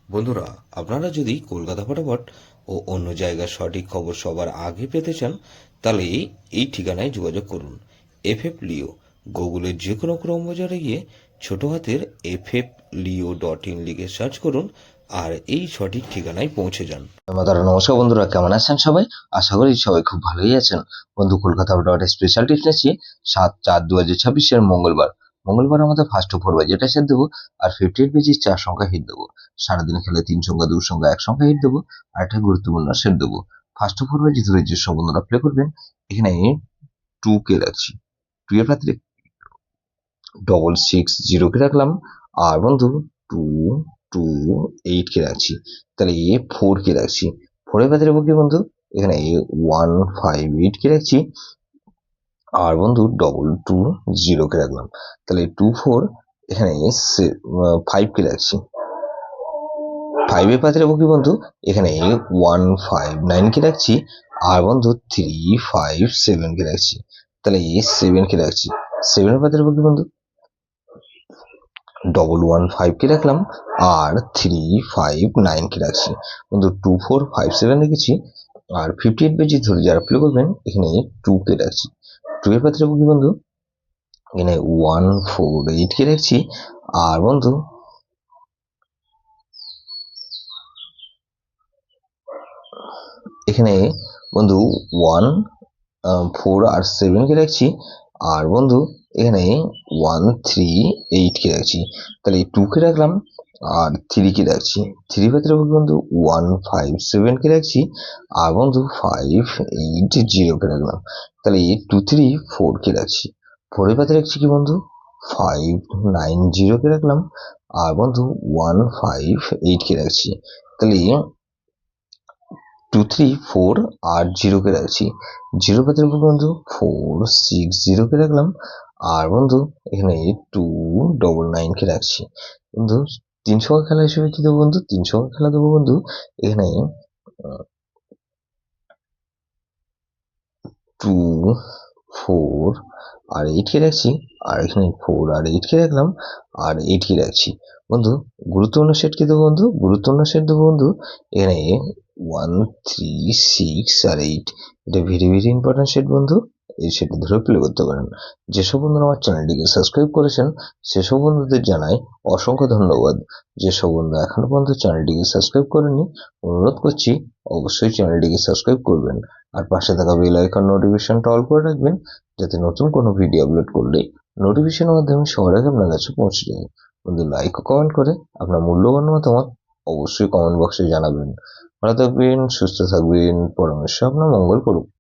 বন্ধুরা, আপনারা যদি কলকাতা ফটাফট ও অন্য জায়গার সঠিক খবর সবার আগে পেতে চান, তাহলে এই ঠিকানায় যোগাযোগ করুন। এফএফ লিও। গুগলের যে কোনো ক্রোম বাজারে গিয়ে ছোট হাতের FFLeo.in লিখে সার্চ করুন আর এই সঠিক ঠিকানায় পৌঁছে যান। নমস্কার বন্ধুরা, কেমন আছেন সবাই? আশা করি সবাই খুব ভালোই আছেন। বন্ধু, কলকাতা ফটাফট স্পেশাল টিপস নিচ্ছি 7/4/2026 মঙ্গলবার আমাদের ফার্স্ট ওভার যেটা সেট দেবো, আর 58 পেজিস 4 সংখ্যা হিট দেবো। সারাদিন খেলে 3 সংখ্যা 2 সংখ্যা 1 সংখ্যা হিট দেবো, আর একটা গুরুত্বপূর্ণ সেট দেবো। ফার্স্ট ওভার ধরে যে সব বন্ধুরা প্লে করবেন, এখানে 2 কে রাখছি, 2 এর পাত্রে 660 কে রাখলাম, আর বন্ধু 228 কে রাখছি, তাহলে 4 কে রাখছি। 4 এর পাত্রে কি বন্ধু, এখানে 158 কে রাখছি, আর বন্ধু 220 কে রাখলাম, তাহলে 24 এখানে 5 কে রাখছি। 5 এর পাত্রে কি বন্ধু, এখানে 159 কে রাখছি, আর বন্ধু 357 কে রাখছি, তাহলে 7 কে রাখছি। 7 এর পাত্রে কি বন্ধু, 115 কে রাখলাম, আর 359 কে রাখছি। বন্ধু 2457 রেখেছি, আর 58 পেজি ধরে যারা প্লে করবেন, এখানে 2 কে রাখছি। 2 এর পাত্রে কি বন্ধু, এখানে 148 কে রাখছি, আর বন্ধু এখানে বন্ধু 4 আর 7 কে রাখছি, আর বন্ধু এখানে 138 কে রাখছি, তাহলে 2 কে রাখলাম, আর 3 কে রাখছি। 3 পাত্রে বন্ধু 157 কে রাখছি, আর বন্ধু 580 কে রাখলাম, তাহলে 234 কে রাখছি। 4 এর পাত্রে রাখছি কি বন্ধু, 590 কে রাখলাম, আর বন্ধু 158 কে রাখছি, তাহলে 234 আর 0 কে রাখছি। 0 পাত্রে বন্ধু 460 কে রাখলাম, আর বন্ধু এখানে 299 কে রাখছি। বন্ধু 3 সংখ্যা খেলা হিসেবে কি দেবো বন্ধু, 3 সংখ্যা খেলা দেবো বন্ধু, এখানে 2 4 আর 8 কে রাখছি, আর এখানে 4 আর 8 কে রাখলাম, আর 8 কে রাখছি। বন্ধু গুরুত্বপূর্ণ সেট কি দেবো বন্ধু, গুরুত্বপূর্ণ সেট দেবো বন্ধু, এখানে 1 3 6 আর 8, এটা ভেরি ভেরি ইম্পর্টেন্ট সেট বন্ধু। এই সেট ধরে প্লে করতে পারেন। যেসব বন্ধুরা আমার চ্যানেলটিকে সাবস্ক্রাইব করেছেন, সেসব বন্ধুদের জানাই অসংখ্য ধন্যবাদ। যেসব বন্ধুরা এখনো পর্যন্ত চ্যানেলটিকে সাবস্ক্রাইব করেনি, অনুরোধ করছি অবশ্যই চ্যানেলটিকে সাবস্ক্রাইব করবেন, আর পাশে থাকা বেল আইকন নোটিফিকেশনটা অল করে রাখবেন, যাতে নতুন কোনো ভিডিও আপলোড করলে নোটিফিকেশনের মাধ্যমে সবার আগে আপনার কাছে পৌঁছে যায়। বন্ধু লাইক ও কমেন্ট করে আপনার মূল্যবান মতামত অবশ্যই কমেন্ট বক্সে জানাবেন। ভালো থাকবেন, সুস্থ থাকবেন, পরমেশ্বর আপনার মঙ্গল করুক।